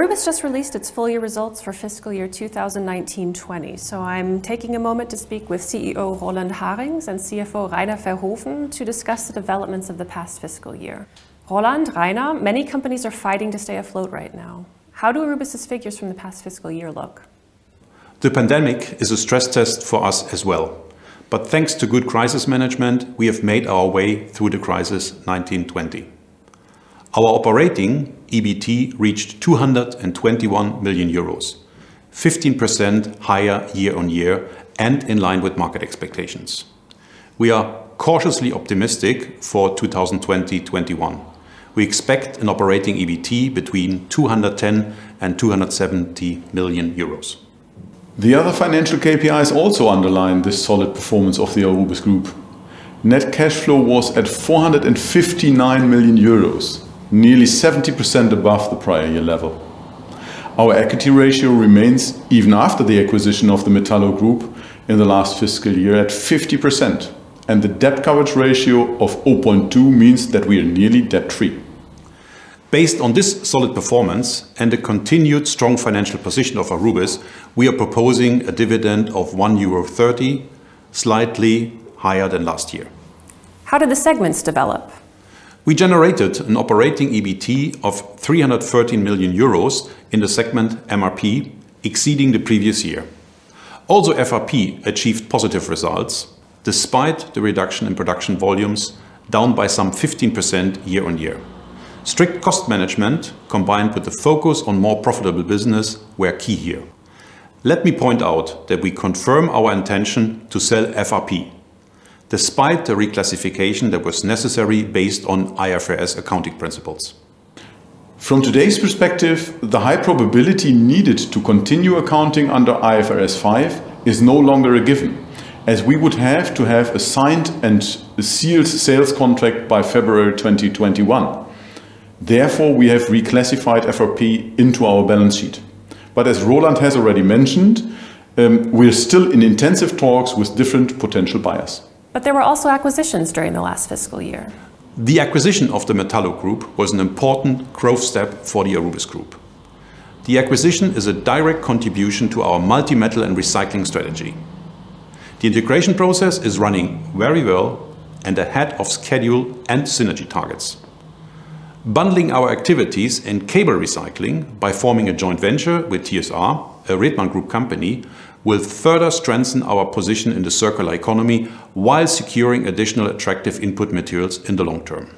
Aurubis just released its full year results for fiscal year 2019-20, so I'm taking a moment to speak with CEO Roland Harings and CFO Rainer Verhoeven to discuss the developments of the past fiscal year. Roland, Rainer, many companies are fighting to stay afloat right now. How do Aurubis' figures from the past fiscal year look? The pandemic is a stress test for us as well. But thanks to good crisis management, we have made our way through the crisis 1920. Our operating EBT reached 221 million euros, 15% higher year on year and in line with market expectations. We are cautiously optimistic for 2020-21. We expect an operating EBT between 210 and 270 million euros. The other financial KPIs also underline this solid performance of the Aurubis Group. Net cash flow was at 459 million euros, nearly 70% above the prior year level. Our equity ratio remains, even after the acquisition of the Metallo Group in the last fiscal year, at 50%, and the debt coverage ratio of 0.2 means that we are nearly debt-free. Based on this solid performance and the continued strong financial position of Aurubis, we are proposing a dividend of 1,30 euro, slightly higher than last year. How did the segments develop? We generated an operating EBT of 313 million euros in the segment MRP, exceeding the previous year. Also, FRP achieved positive results, despite the reduction in production volumes, down by some 15% year on year. Strict cost management, combined with the focus on more profitable business, were key here. Let me point out that we confirm our intention to sell FRP, despite the reclassification that was necessary based on IFRS accounting principles. From today's perspective, the high probability needed to continue accounting under IFRS 5 is no longer a given, as we would have to have a signed and sealed sales contract by February 2021. Therefore, we have reclassified FRP into our balance sheet. But as Roland has already mentioned, we're still in intensive talks with different potential buyers. But there were also acquisitions during the last fiscal year. The acquisition of the Metallo Group was an important growth step for the Aurubis Group. The acquisition is a direct contribution to our multi-metal and recycling strategy. The integration process is running very well and ahead of schedule and synergy targets. Bundling our activities in cable recycling by forming a joint venture with TSR, a Redman Group company, will further strengthen our position in the circular economy while securing additional attractive input materials in the long term.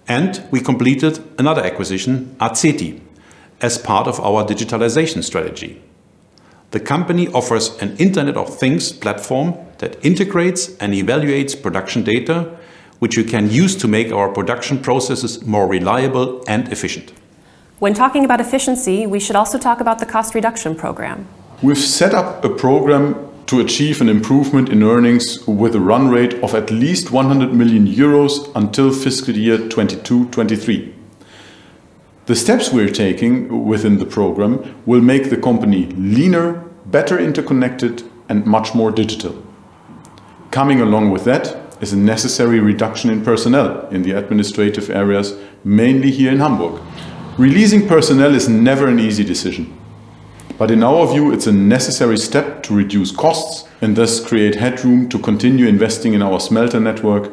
And we completed another acquisition, Aceti, as part of our digitalization strategy. The company offers an Internet of Things platform that integrates and evaluates production data, which you can use to make our production processes more reliable and efficient. When talking about efficiency, we should also talk about the cost reduction program. We've set up a program to achieve an improvement in earnings with a run rate of at least 100 million euros until fiscal year 22-23. The steps we're taking within the program will make the company leaner, better interconnected, and much more digital. Coming along with that is a necessary reduction in personnel in the administrative areas, mainly here in Hamburg. Releasing personnel is never an easy decision. But in our view, it's a necessary step to reduce costs and thus create headroom to continue investing in our smelter network,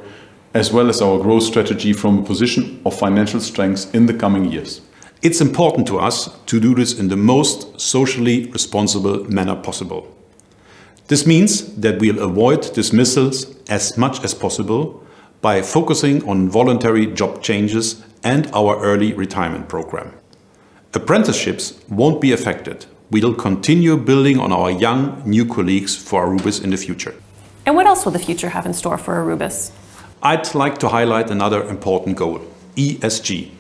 as well as our growth strategy from a position of financial strength in the coming years. It's important to us to do this in the most socially responsible manner possible. This means that we'll avoid dismissals as much as possible by focusing on voluntary job changes and our early retirement program. Apprenticeships won't be affected. We'll continue building on our young, new colleagues for Aurubis in the future. And what else will the future have in store for Aurubis? I'd like to highlight another important goal, ESG.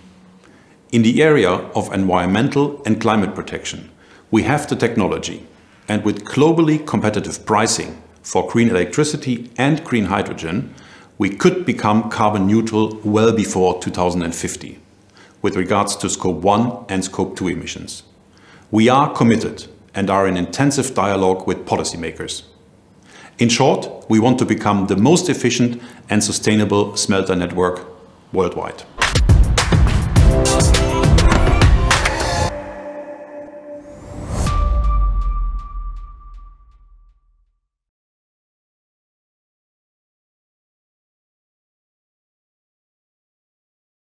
In the area of environmental and climate protection, we have the technology, and with globally competitive pricing for green electricity and green hydrogen, we could become carbon neutral well before 2050, with regards to Scope 1 and Scope 2 emissions. We are committed and are in intensive dialogue with policymakers. In short, we want to become the most efficient and sustainable smelter network worldwide.